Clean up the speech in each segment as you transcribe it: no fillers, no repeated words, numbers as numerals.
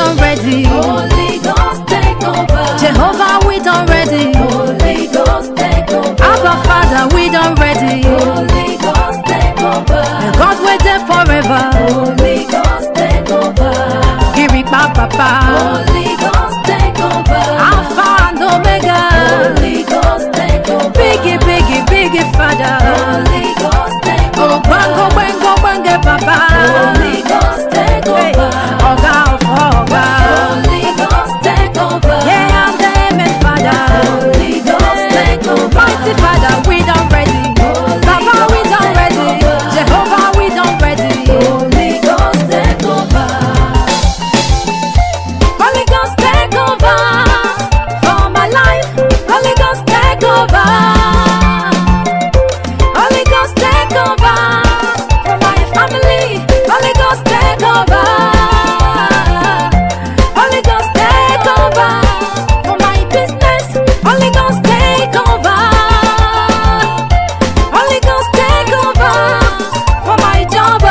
Holy Ghost take over. Jehovah, we done ready. Holy Ghost take over. Abba Father, we done ready. Holy Ghost take over. The God waited forever. Holy Ghost take over. Kiripa Papa. Holy Ghost take over. Alpha and Omega. Holy Ghost take over. Biggie, biggie, biggie Father. Holy Ghost take Oh, over. bango, bango, bango Papa. Holy Ghost take Hey, over. Oga of Oga. Holy Ghost take over. Yeah, I'm the Amen Father. Holy Ghost take over. Mighty Father, we done ready. Papa, we done ready. Jehovah, we done ready. Holy Ghost take over. Holy Ghost take over for my life. Holy Ghost take over. Holy Ghost take over for my family. Holy Ghost take over. Holy Ghost take over for my business. Holy Ghost take over. Holy Ghost take over for my job.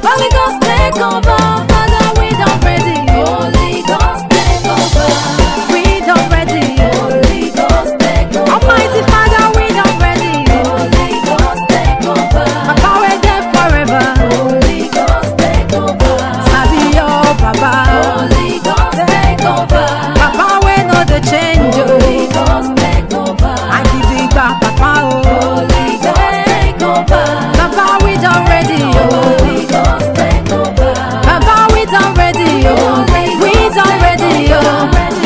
Holy Ghost take over. Father, we done ready. Holy Ghost take over. We done ready. Holy Ghost take over. Almighty Father, we done ready. Holy Ghost take over. Papa, we're there forever. Holy Ghost take over. Sabio, Papa. Holy Ghost take over. Papa, we know the change. Holy Ghost take over. I give it back, Papa. Holy Ghost take over. Papa, we done ready. Holy Ghost take over. Papa, we done ready. We done ready.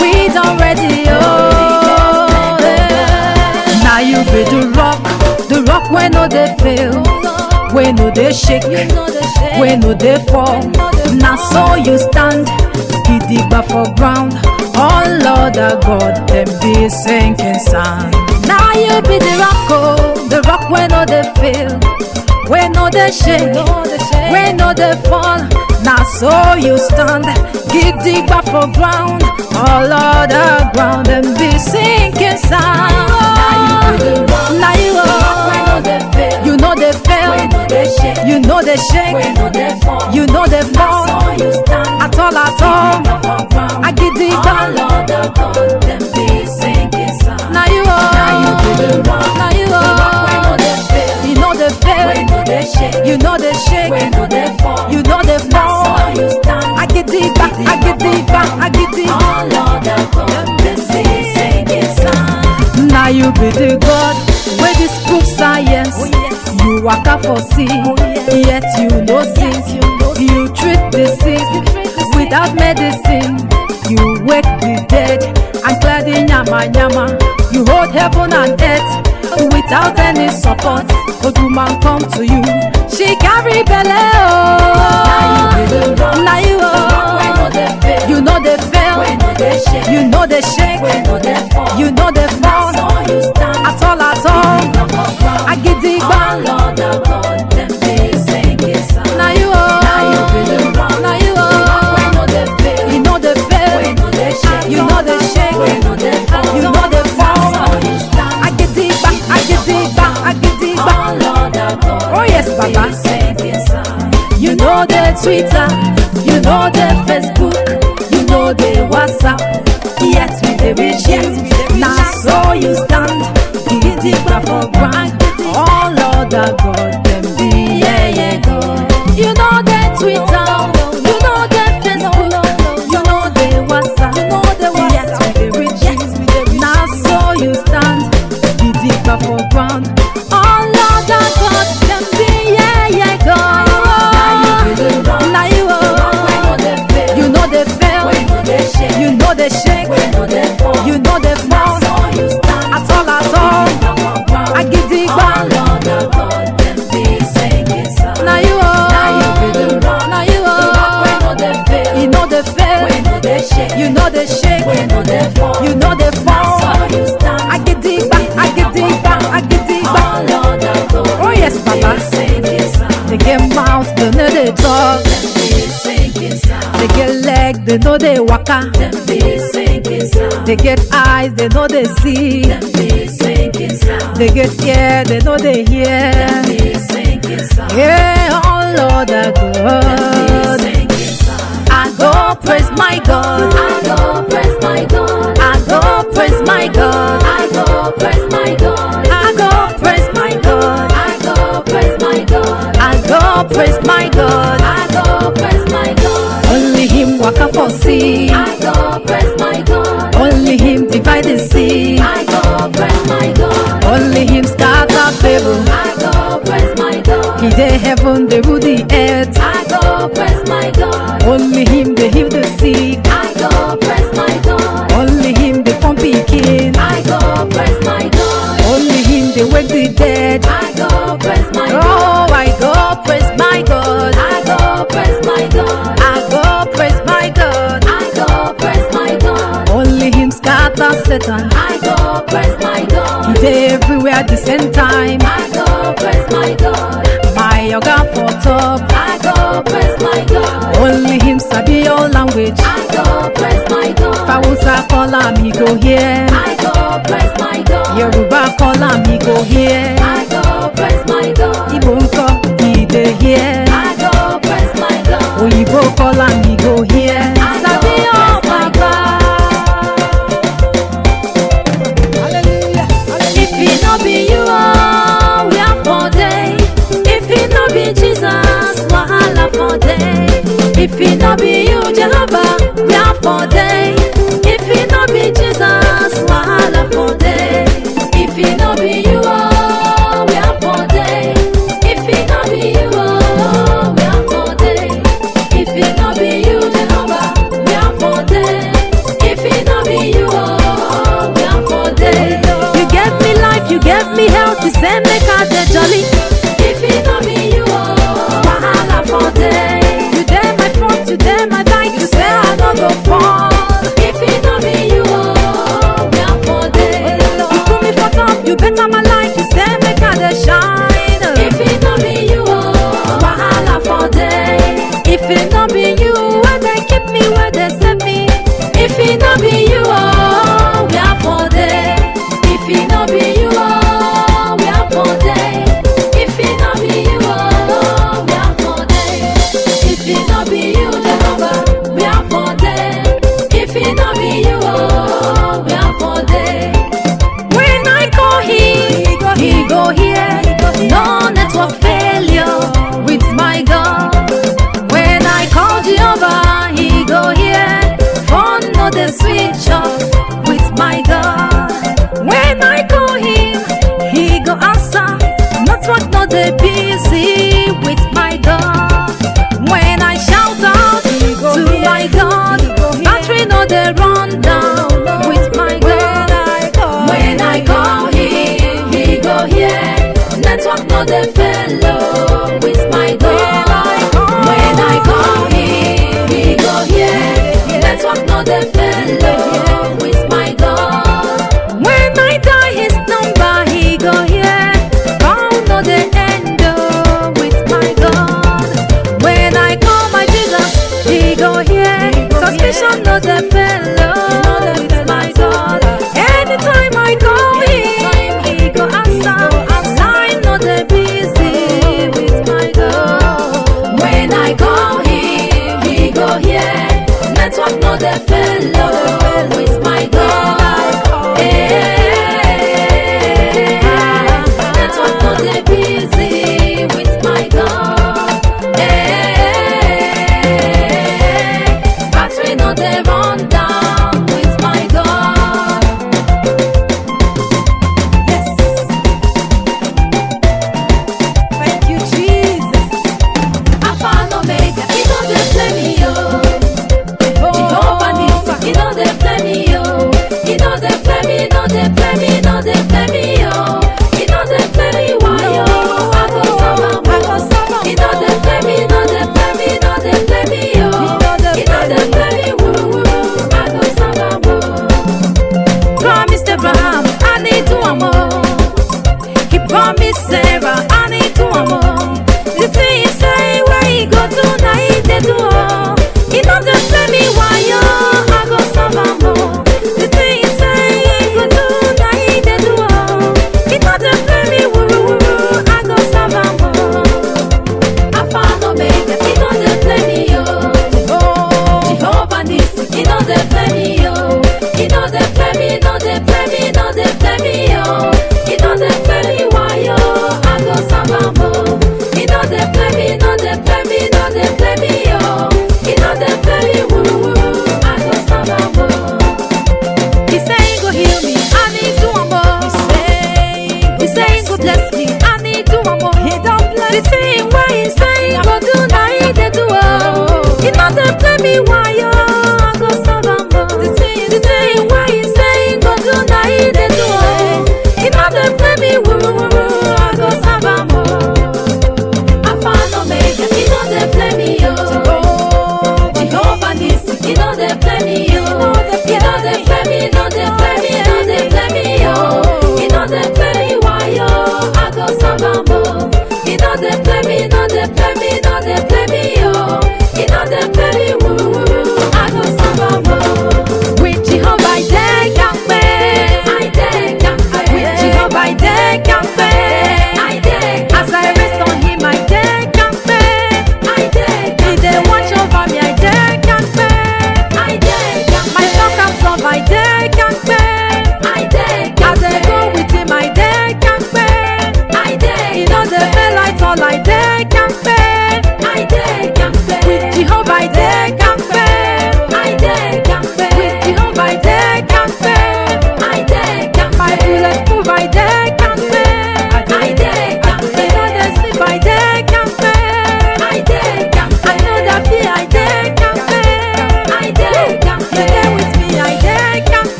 We done ready. Now you be the rock when no they fail, when no they shake, when no they fall. Now so you stand, gidigba for ground. Oh Lord our God, them be sinking sand. Now you be the rock when no they fail, when no they shake, when no they fall. Now so you stand, gidigba for ground. Oh Lord our ground, them be sinking sand. Now you you know they fail, you know they shake, you know they fall. At all, I get the gun. Now you now you you know they fail, you know they shake, you know they fall. I get the back, I get the back, I get the Now you be the God where this proof science. You waka for sea, yet you no sick. You treat the sick without medicine. You wake the dead and clear the nyama nyama. You hold heaven and earth without any support. But woman come to you, she carry belle. Now you know they fail, you know they shake, you know they fall. At all, I get the bang. Now you now you know they fail, you know they shake, you know they fall. I get the bang, I get the bang, I get the bang. Oh yes, Baba. You know the Twitter, you know the Facebook, you know the WhatsApp. Yet we dey reach you. Now so you stand, give the for ground. Oh Lord our God, them be God. You know the Twitter, you know the Facebook, you know the WhatsApp. Yet we dey reach you. Now so you stand, give the for ground. Oh Lord our God, them be God. Now you know they fail, you know they shake, you know they fall. At all, I get the bang. talk. Them be singing sound. They get leg, they know they waka. Them be singing sound. They get eyes, they know they see. Them be singing sound. They get ear, they know they hear. Them be singing sound. Yeah, oh Lord, I God. Singing sound. I go praise my God. I go praise my God. I go praise my God. I go praise my God. I go praise my God. I go praise my God. I go praise my God. I go praise my God. Only Him waka for sea. I go praise my God. Only Him divide the sea. I go praise my God. Only Him scatter Pharaoh. I go praise my God. He dey heaven, dey rule the earth. I go praise my God. Only Him dey heal the sick. I go praise my God. Only Him dey form pikin. I go praise my God. Only Him dey wake the dead. I go praise my God. Oh, I go praise my God. I go praise my God. I go praise my God. I go praise my God. Only Him scatter Satan. I go praise my He God. dey everywhere at the same time. I go praise my God. My oga for top. I go praise my God. Only Him sabi your language. I go praise my God. Hausa call am, he go hear. I go praise my God. Yoruba call am, he go hear. I go praise my God. Igbo nko, he dey hear. I go praise my God. Oyibo call am, he go hear. Sabi your papa. Hallelujah. If it no be you, oh, we are for day. If it no be Jesus, wahala for day. If it no be you, Jehovah, we are for day. If it no be Jesus, wahala for day. If it no be you, oh, we are for day. If it no be you, oh, we are for day. If it no be you, Jehovah, we are for day. If it no be you, oh, we are for day. You give me life, you give me health, you say make I dey jolly. If it no be you, oh, wahala for day. You dey my front, you dey my back, you say I no go fall. If it no be you, oh, we are for day. You put me for top, you better my life, you say make I dey shine. If it no be you, oh, wahala for day. If it no be you, where they keep me, where they send me. If it no be you, oh, we are for day. If it no be you, oh, we are for day. If it no be you, oh, we are for day. If it no be you, Jehovah, we are for day. If it no be you, oh, we are for day. When I call him, he go here. No network failure with my God. When I call Jehovah, he go here. Phone no dey switch off with my God. When I call him, he go answer. Network no dey busy with my God. When I shout out.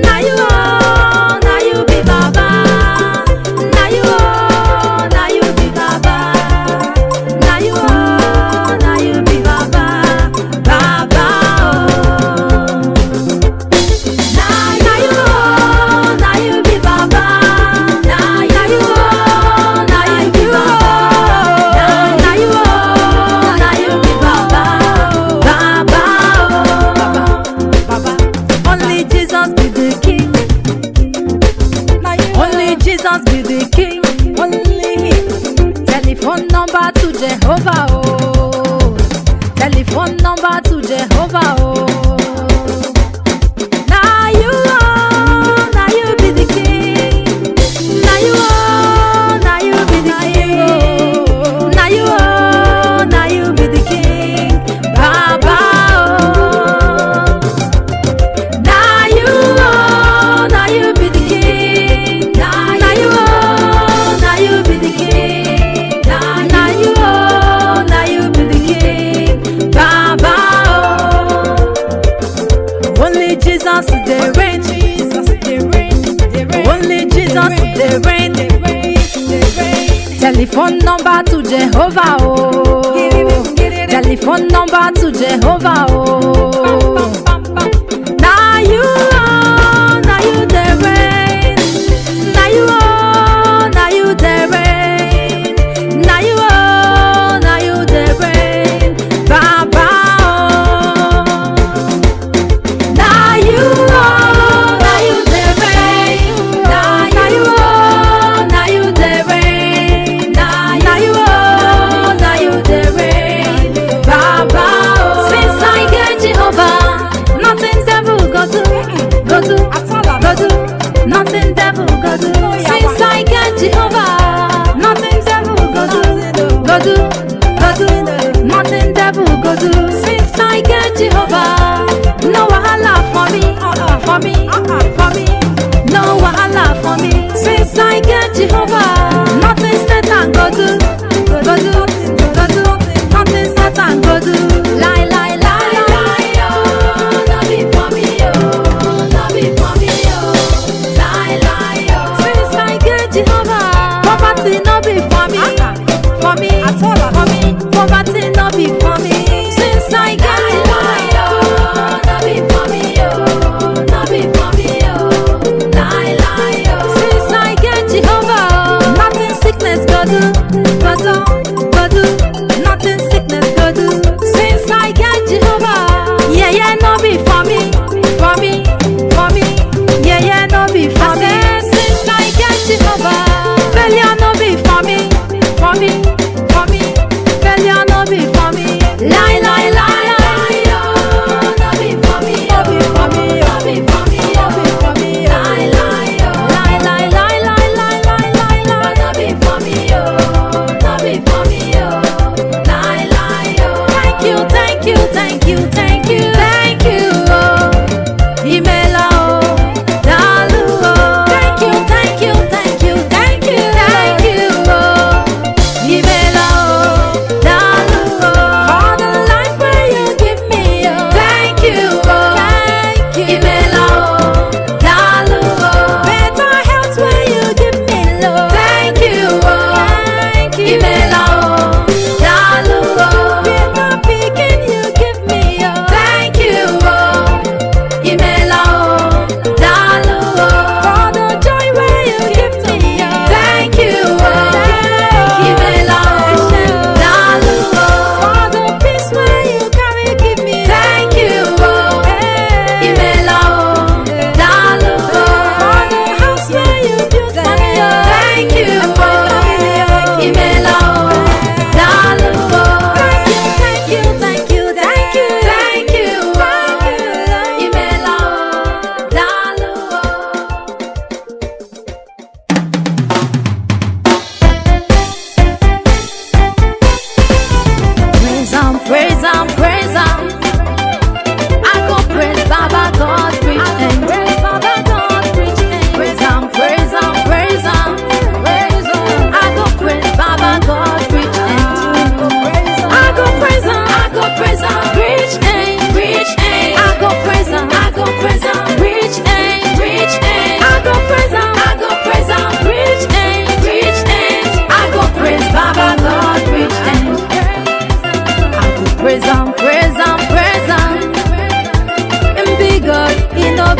Now you oh, now you be Baba. Now you oh, now you be Baba. Now you oh, now you be Baba. Baba oh. Now you oh, now you be Baba. Now you oh, now you be Baba. Now you oh, now you be Baba. Baba oh. Only Jesus be the King. Only Jesus be the King. Only Him. Telephone number to Jehovah oh. Telephone number to Jehovah oh. Now you oh, now you be the King. Now you oh, now you be the King. Now you oh, now you be the King. Baba oh. Now you oh, now you be the King. Now you oh, now you be the King. Now you oh, now you be the King. Baba oh. Only Jesus the reign. Only Jesus the reign. Telephone number to Jehovah oh. Telephone number to Jehovah oh. Now you oh, now you the reign. Now you oh, now you the reign. Now you oh, now you the reign. Baba oh. Now you oh, now you the reign. Now you oh, now you the reign. Now you oh, now you the reign. Baba oh. Since I get Jehovah,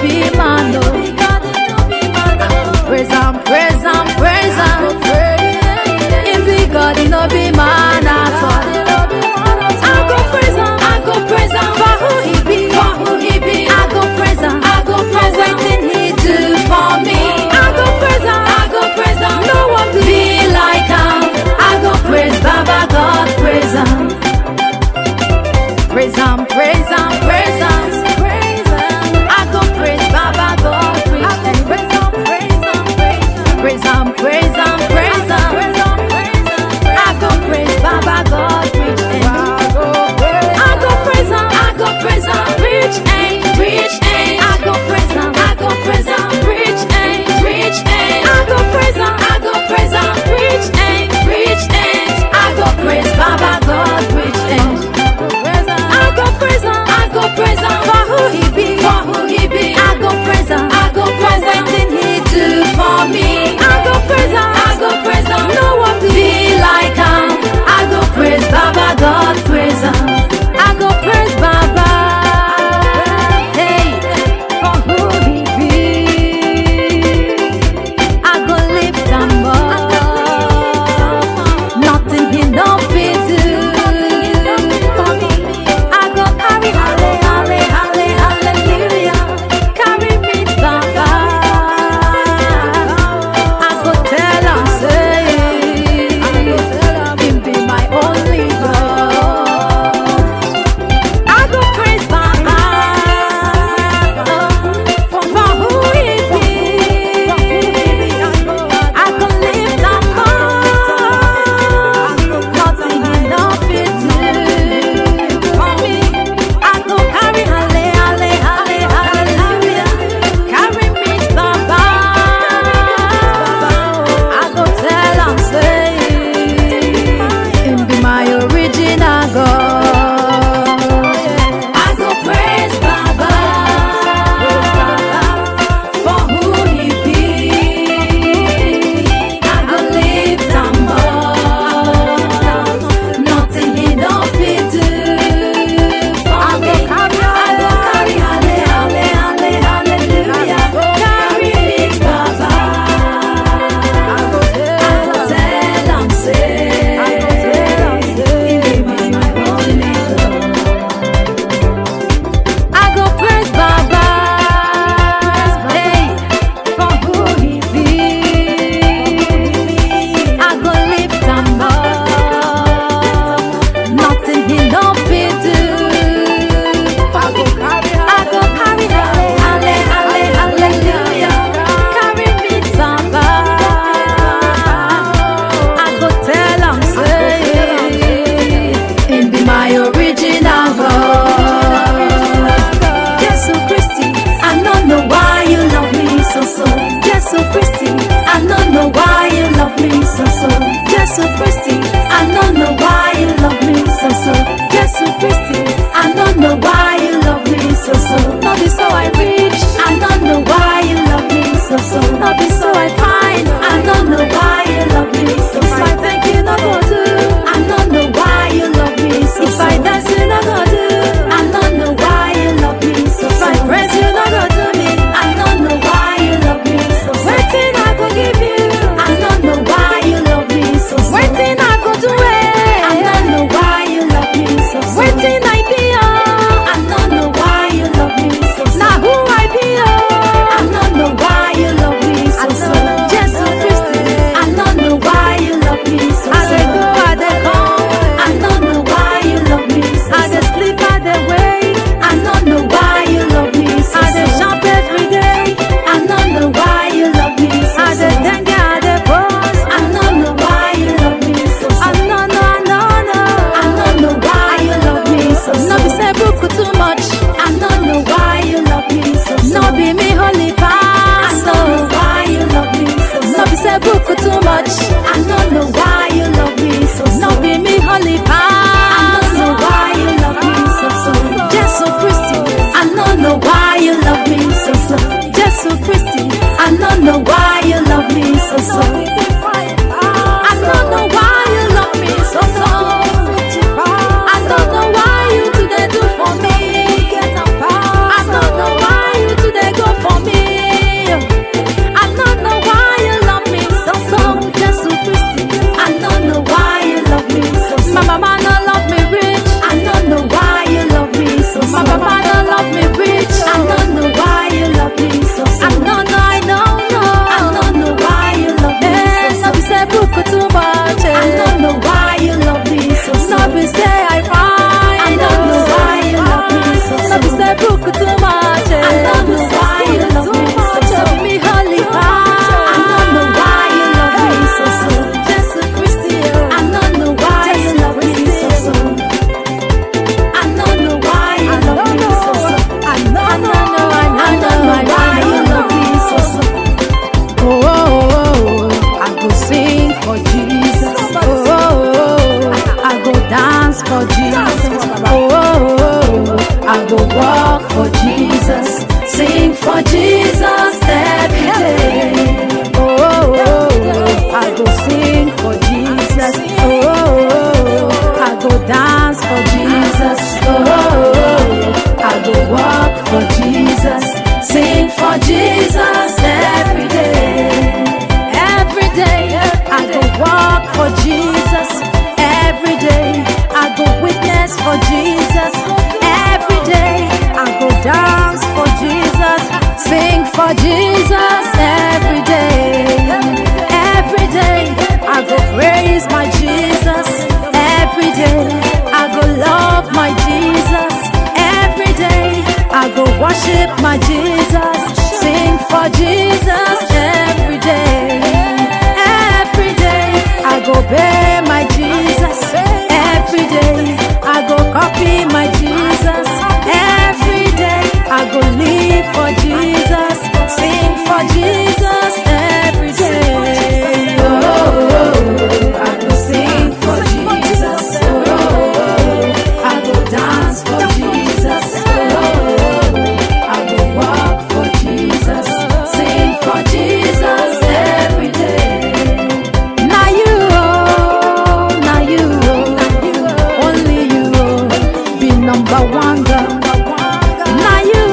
be man, no. Praise Him, praise Him, praise Him. Him be God, He no be man at all. I go praise Him, I go praise Him for who He be, for who He be. I go praise Him, I go praise Him, wetin He do for me. I go praise Him, I go praise Him. No one be like Him. I go praise Baba God, praise Him. Praise Him, praise Him, praise Him. I go praise Baba God, praise Him. Praise Him, praise Him, praise Him. I go praise Baba God, preach and I go praise Him, I go praise Him, preach and preach and I go praise Him, I go praise Him, preach and preach and I go praise Him, I go praise Him, preach and preach and I go praise Baba God, preach and I go praise Him, I go praise Him for who He be, for who He be. I go praise Him, I go praise Him, wetin He do for me. I go praise Him, I go praise Him. No one be like Him. I go praise Baba God, praise Him. I go praise Baba, hey, for who He be. I go lift Him up. Nothing He no fit do. I go carry hallelujah. Carry me, Baba. I go tell Him, say, Him be my only God. I go praise Baba for who He be. I go lift Him up. Nothing He no fit do for me. I go carry hallelujah. Carry me, Baba. I go tell Him, say, Him be my original God. I go praise Baba for who He be. I go lift Him up. Nothing He no fit do for me. I go carry hallelujah. Carry me, Baba. I go tell Him, say, He be my only God. I go praise Baba, hey, for who He be. I go lift Him up. Nothing He no fit do. I go carry hallelujah. Carry me, Baba. I go tell Him, say, Him be my original God. Jesus Christi, I don't know why you love me so. Jesus Christi, I don't know why you love me so. Jesus Christi, I don't know why you love me so. Jesus Christi, I don't know why you love me so. Not be so I rich, I don't know why you love me so. Not be so I fine, I don't know why you love me so. If I thank you, no go do. I don't know why you love me so. If I dance, you no go do. I don't know why you love me so. If I praise you, no go do me. I don't know why you love me so. Waiting I go give you. I don't know why you love me so. Waiting I go do it. I don't know why you love me so. Waiting I be I don't know why you love me so. Now who I be I don't know why you love me so. Jesus Christi, I don't know why you love me so. I dey go, I dey come. I don't know why you love me so. I dey sleep, I dey wake. I don't know why you love me so. I dey jump every day. I don't know why you love me so. I dey dengue, I dey pose. I don't know why you love me so. I don't know why you love me so. No be say book too much. I don't know why you love me so. No be me holy pass. I don't know why you love me so. No be say book too much. I don't know why you love me so. No be me holy pass. I don't know why you love me so. Jesus Christi, I don't know why you love me so. Jesus Christi, I don't know why you love me so. I don't know why you love me so. I don't know why you today do for me. I don't know why you today go Sing for Jesus every day. I go sing for Jesus. I go dance for Jesus. I go walk for Jesus. Sing for Jesus every day. Every day I go walk for Jesus. Every day I go witness for Jesus. Every day I go dance for Jesus. Sing for Jesus every day. Every day I go praise my Jesus. Every day I go love my Jesus. Every day I go worship my Jesus. Sing for Jesus every day. Every day I go bear my Jesus. Every day I go copy my Jesus. Every day I go live for Jesus. Sing for Jesus every day. I go sing for Jesus. I go dance for Jesus. I go walk for Jesus. Sing for Jesus every day. Now you, only you, be number one girl. Now you,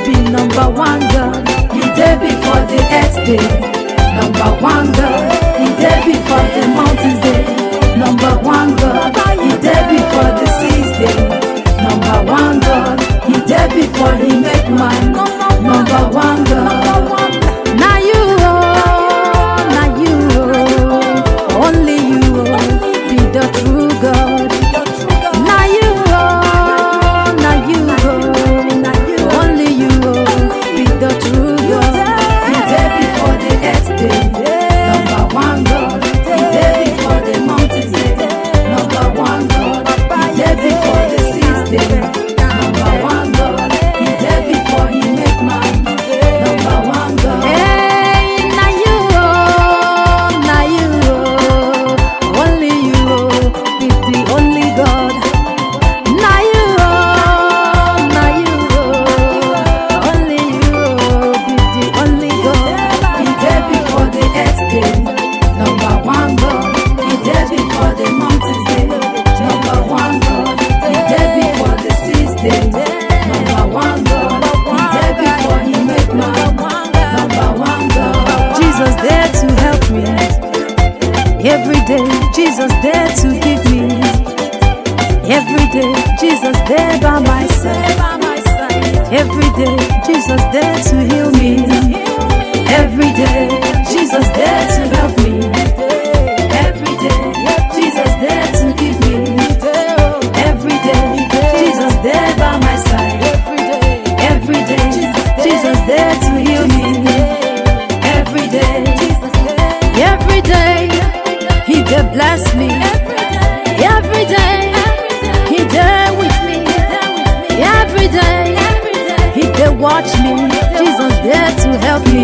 be number one girl. He did before the earth day. Number one girl. He did before the mountains day. Number one girl. He did before the seas day. Number one girl. He did before he make man. Number one girl. Now you, only you, be the true God. Now you, only you, be the true God. He did before the earth day. Number one girl. He did before the mountains day. Number one girl. He did before the seas day. Number one girl. He did before he make man. Number one girl. Hey, now you, only you, be the only God. Now you, only you, be the only God. He did before the earth day. Number one God. He did before the mountains day. Number one God. He did before the seas day. Number one God. He did before he made man. Number one God. Jesus there to help me every day. Jesus there to give me every day. Jesus there by my side every day. Jesus there to heal me every day. Jesus there to help me every day. Jesus there to give me every day. Jesus there by my side every day. Jesus there to heal me every day. Every day he did bless me. Every day he there with me. Every day he did watch me. Jesus there to help me.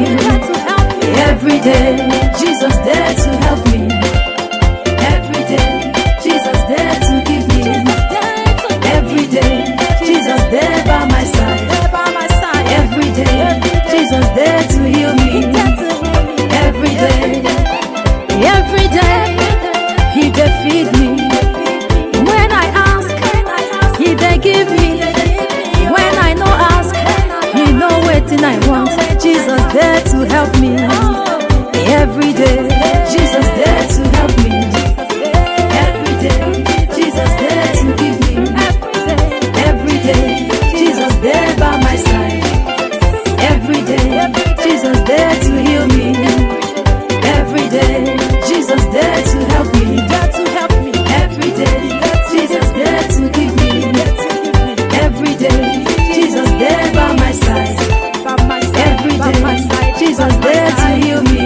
Every day Jesus there to help me. Every day Jesus there to give me. Every day Jesus there by my side. Every day Jesus there to heal me. Every day he dey feed me. When I ask, he dey give me. When I no ask, he know wetin I want. Jesus there to help me. Every day Jesus there to help me. Every day Jesus there to give me. Every day Jesus there by my side. Every day Jesus there to heal me. Every day Jesus there to help me. Every day Jesus there to give me. Every day Jesus there by my side. Every day Jesus there to heal me.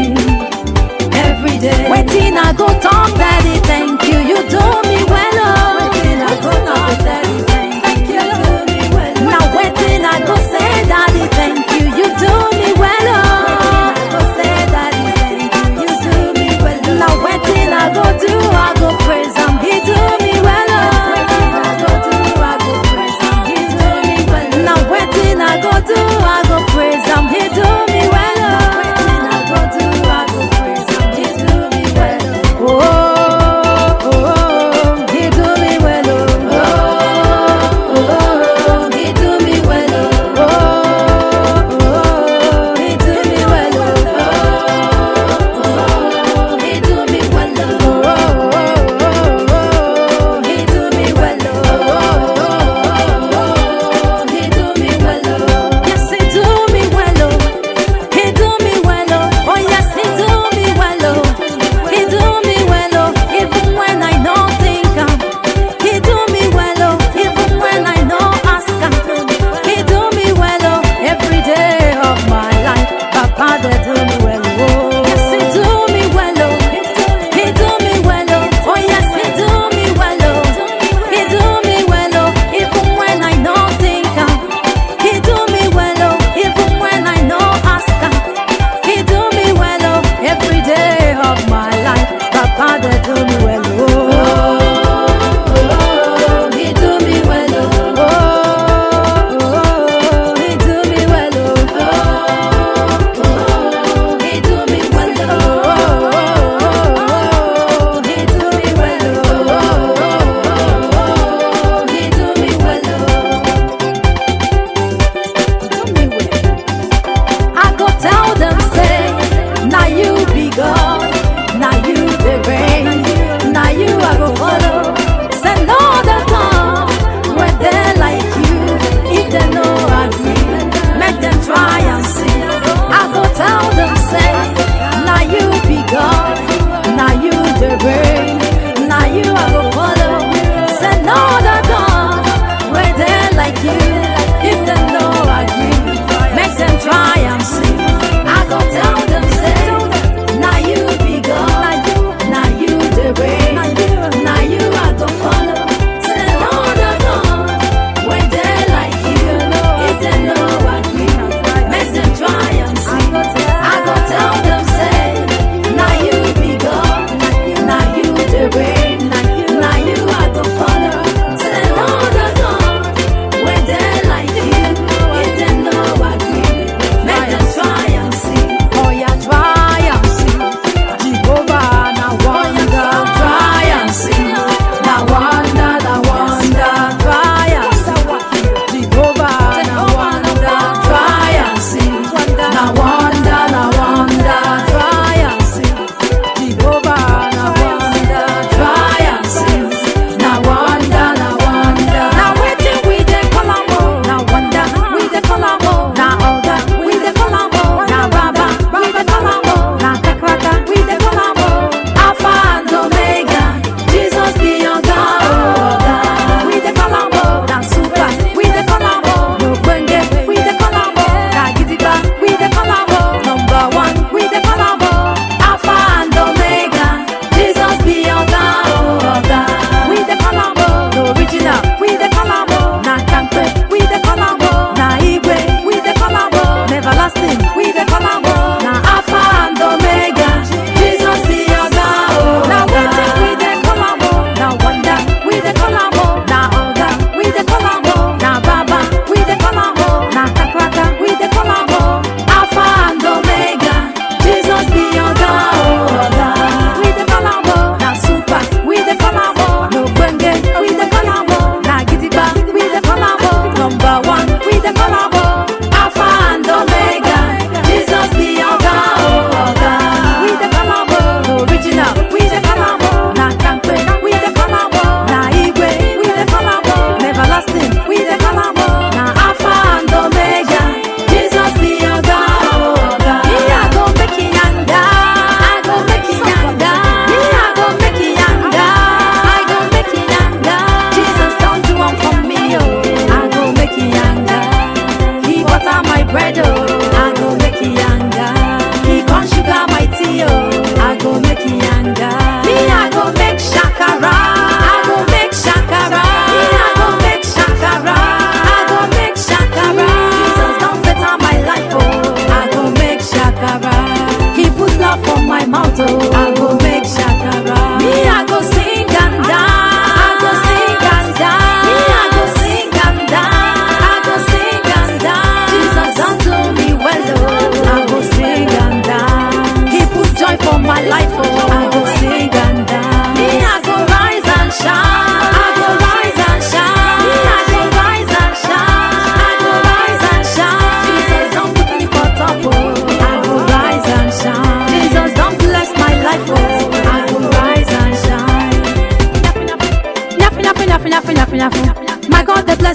Every day wetin I go talk, daddy, thank you, you do me well. Wetin I go talk, daddy, thank you, you do me well. Now wetin I go say, daddy, thank you, you do me well. Now wetin I go do, I go praise him, he do me well.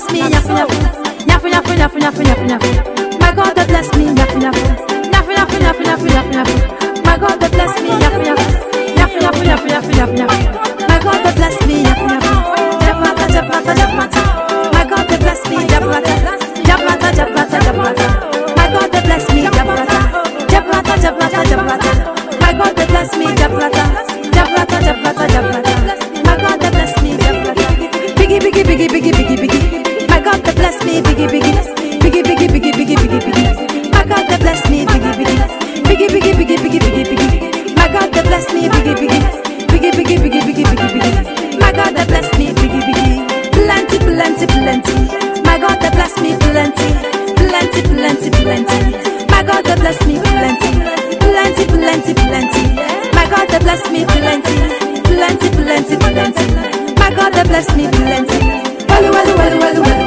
bless me, nyafu nyafu, nyafu nyafu nyafu nyafu nyafu nyafu. My God, they bless me, nyafu nyafu, nyafu nyafu nyafu nyafu nyafu nyafu. My God, they bless me, nyafu nyafu, nyafu nyafu nyafu nyafu nyafu nyafu. My God, they bless me, nyafu nyafu. Japlata, japlata, japlata. My God, they bless me, japlata, japlata, japlata, japlata. My God, they bless me, japlata, japlata, japlata, japlata. My God, they bless me, japlata, japlata, japlata, japlata. My God, they bless me, japlata. Biggie, biggie, biggie, biggie, biggie, biggie. My God, they bless me, biggie, biggie, biggie, biggie, biggie, biggie, biggie, biggie. My God, they bless me, biggie, biggie, biggie, biggie, biggie, biggie, biggie, biggie. My God, they bless me, biggie, biggie, biggie, biggie, biggie, biggie, biggie, biggie. My God, they bless me, biggie, biggie, plenty, plenty, plenty. My God, they bless me, plenty, plenty, plenty, plenty. My God, they bless me, plenty, plenty, plenty, plenty. My God, they bless me, plenty, plenty, plenty, plenty. My God, they bless me, plenty. Well, well, well, well, well.